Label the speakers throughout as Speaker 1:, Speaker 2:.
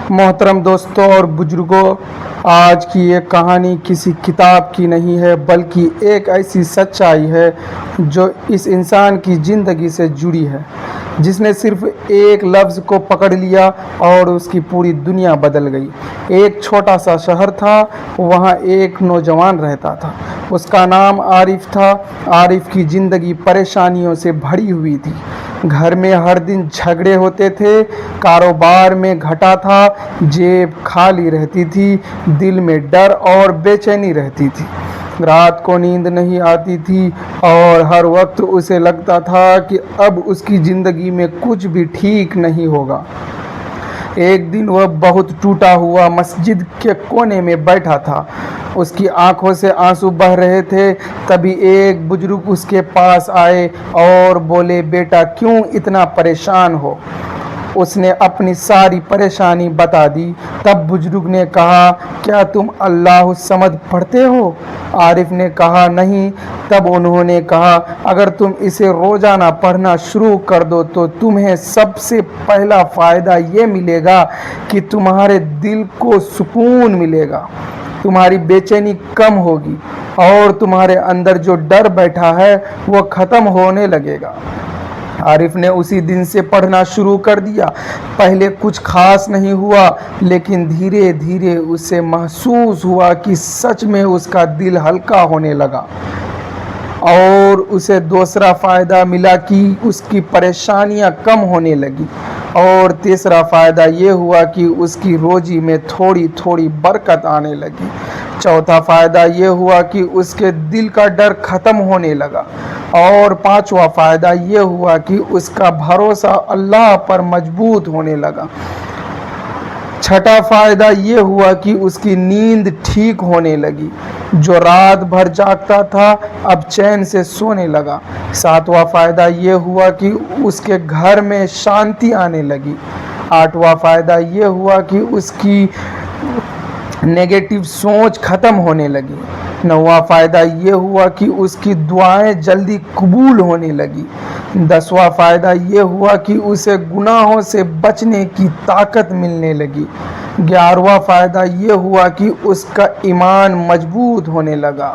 Speaker 1: محترم دوستوں اور بزرگوں، آج کی یہ کہانی کسی کتاب کی نہیں ہے بلکہ ایک ایسی سچائی ہے جو اس انسان کی زندگی سے جڑی ہے، جس نے صرف ایک لفظ کو پکڑ لیا اور اس کی پوری دنیا بدل گئی۔ ایک چھوٹا سا شہر تھا، وہاں ایک نوجوان رہتا تھا، اس کا نام عارف تھا۔ عارف کی زندگی پریشانیوں سے بھری ہوئی تھی۔ گھر میں ہر دن جھگڑے ہوتے تھے، کاروبار میں گھاٹا تھا، جیب خالی رہتی تھی، دل میں ڈر اور بے چینی رہتی تھی۔ رات کو نیند نہیں آتی تھی اور ہر وقت اسے لگتا تھا کہ اب اس کی زندگی میں کچھ بھی ٹھیک نہیں ہوگا۔ ایک دن وہ بہت ٹوٹا ہوا مسجد کے کونے میں بیٹھا تھا، اس کی آنکھوں سے آنسو بہہ رہے تھے۔ تبھی ایک بزرگ اس کے پاس آئے اور بولے، بیٹا کیوں اتنا پریشان ہو؟ اس نے اپنی ساری پریشانی بتا دی۔ تب بزرگ نے کہا، کیا تم اللہ الصمد پڑھتے ہو؟ عارف نے کہا، نہیں۔ تب انہوں نے کہا، اگر تم اسے روزانہ پڑھنا شروع کر دو تو تمہیں سب سے پہلا فائدہ یہ ملے گا کہ تمہارے دل کو سکون ملے گا، تمہاری بے چینی کم ہوگی اور تمہارے اندر جو ڈر بیٹھا ہے وہ ختم ہونے لگے گا۔ عارف نے اسی دن سے پڑھنا شروع کر دیا۔ پہلے کچھ خاص نہیں ہوا، لیکن دھیرے دھیرے اسے محسوس ہوا کہ سچ میں اس کا دل ہلکا ہونے لگا۔ اور اسے دوسرا فائدہ ملا کہ اس کی پریشانیاں کم ہونے لگی، اور تیسرا فائدہ یہ ہوا کہ اس کی روزی میں تھوڑی تھوڑی برکت آنے لگی۔ چوتھا فائدہ یہ ہوا کہ اس کے دل کا ڈر ختم ہونے لگا، اور پانچواں فائدہ یہ ہوا کہ اس کا بھروسہ اللہ پر مضبوط ہونے لگا۔ چھٹا فائدہ یہ ہوا کہ اس کی نیند ٹھیک ہونے لگی، جو رات بھر جاگتا تھا اب چین سے سونے لگا۔ ساتواں فائدہ یہ ہوا کہ اس کے گھر میں شانتی آنے لگی۔ آٹھواں فائدہ یہ ہوا کہ اس کی نیگیٹو سوچ ختم ہونے لگی۔ نواں فائدہ یہ ہوا کہ اس کی دعائیں جلدی قبول ہونے لگی۔ 10واں فائدہ یہ ہوا کہ اسے گناہوں سے بچنے کی طاقت ملنے لگی۔ 11واں فائدہ یہ ہوا کہ اس کا ایمان مضبوط ہونے لگا۔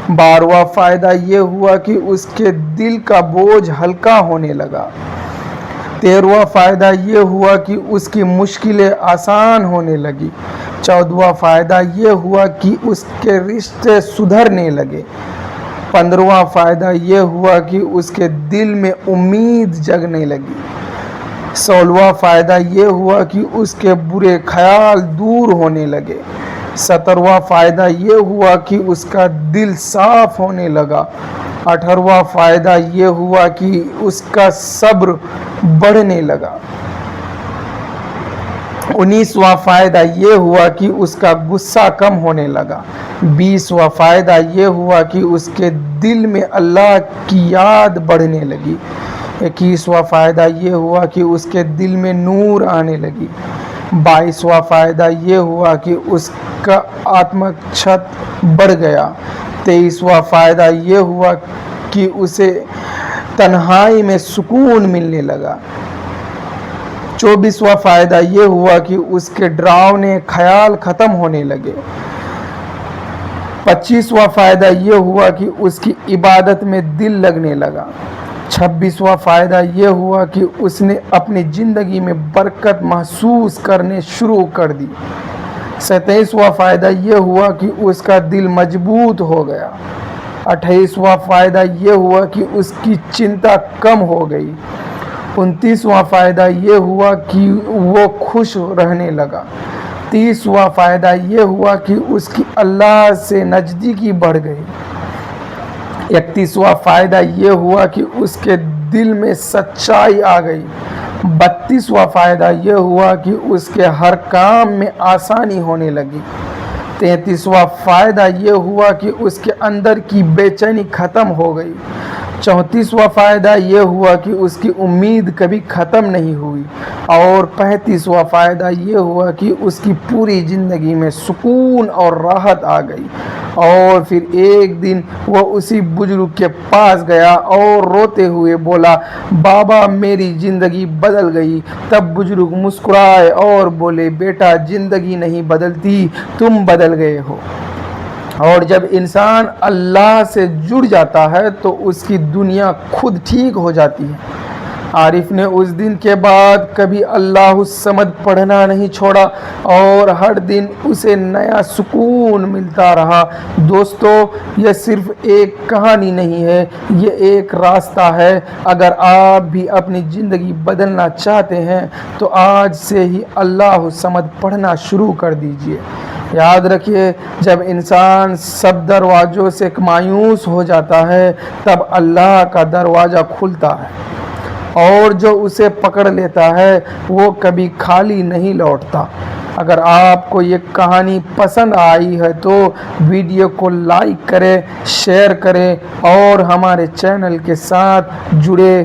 Speaker 1: 12واں فائدہ یہ ہوا کہ اس کے دل کا بوجھ ہلکا ہونے لگا۔ 13واں فائدہ یہ ہوا کہ اس کی مشکلیں آسان ہونے لگی۔ 14واں فائدہ یہ ہوا کہ اس کے رشتے سدھرنے لگے۔ 15واں فائدہ یہ ہوا کہ اس کے دل میں امید جگنے لگی۔ 16واں فائدہ یہ ہوا کہ اس کے برے خیال دور ہونے لگے۔ 17واں فائدہ یہ ہوا کہ اس کا دل صاف ہونے لگا۔ 18واں فائدہ یہ ہوا کہ اس کا صبر بڑھنے لگا۔ 19واں فائدہ یہ ہوا کہ اس کا غصہ کم ہونے لگا۔ 20واں فائدہ یہ ہوا کہ اس کے دل میں اللہ کی یاد بڑھنے لگی۔ 21واں فائدہ یہ ہوا کہ اس کے دل میں نور آنے لگی۔ 22واں فائدہ یہ ہوا کہ اس کا آتمک چھت بڑھ گیا۔ 23واں فائدہ یہ ہوا کہ اسے تنہائی میں سکون ملنے لگا۔ 24واں فائدہ یہ ہوا کہ اس کے ڈراؤنے خیال ختم ہونے لگے۔ 25واں فائدہ یہ ہوا کہ اس کی عبادت میں دل لگنے لگا۔ 26واں فائدہ یہ ہوا کہ اس نے اپنی زندگی میں برکت محسوس کرنے شروع کر دی۔ 27واں فائدہ یہ ہوا کہ اس کا دل مضبوط ہو گیا۔ 28واں فائدہ یہ ہوا کہ اس کی چنتا کم ہو گئی۔ 29واں فائدہ یہ ہوا کہ وہ خوش رہنے لگا۔ 30واں فائدہ یہ ہوا کہ اس کی اللہ سے نزدیکی بڑھ گئی۔ 31واں فائدہ یہ ہوا کہ اس کے دل میں سچائی آ گئی۔ 32واں فائدہ یہ ہوا کہ اس کے ہر کام میں آسانی ہونے لگی۔ 33واں فائدہ یہ ہوا کہ اس کے اندر کی بے چینی ختم ہو گئی۔ 34واں فائدہ یہ ہوا کہ اس کی امید کبھی ختم نہیں ہوئی۔ اور 35واں فائدہ یہ ہوا کہ اس کی پوری زندگی میں سکون اور راحت آ گئی۔ اور پھر ایک دن وہ اسی بزرگ کے پاس گیا اور روتے ہوئے بولا بابا میری زندگی بدل گئی۔ تب بزرگ مسکرائے اور بولے بیٹا زندگی نہیں بدلتی، تم بدل گئے ہو۔ اور جب انسان اللہ سے جڑ جاتا ہے تو اس کی دنیا خود ٹھیک ہو جاتی ہے۔ عارف نے اس دن کے بعد کبھی اللہ الصمد پڑھنا نہیں چھوڑا اور ہر دن اسے نیا سکون ملتا رہا۔ دوستو، یہ صرف ایک کہانی نہیں ہے، یہ ایک راستہ ہے۔ اگر آپ بھی اپنی زندگی بدلنا چاہتے ہیں تو آج سے ہی اللہ الصمد پڑھنا شروع کر دیجئے۔ یاد رکھیے، جب انسان سب دروازوں سے مایوس ہو جاتا ہے تب اللہ کا دروازہ کھلتا ہے، اور جو اسے پکڑ لیتا ہے وہ کبھی خالی نہیں لوٹتا۔ اگر آپ کو یہ کہانی پسند آئی ہے تو ویڈیو کو لائک کریں، شیئر کریں اور ہمارے چینل کے ساتھ جڑے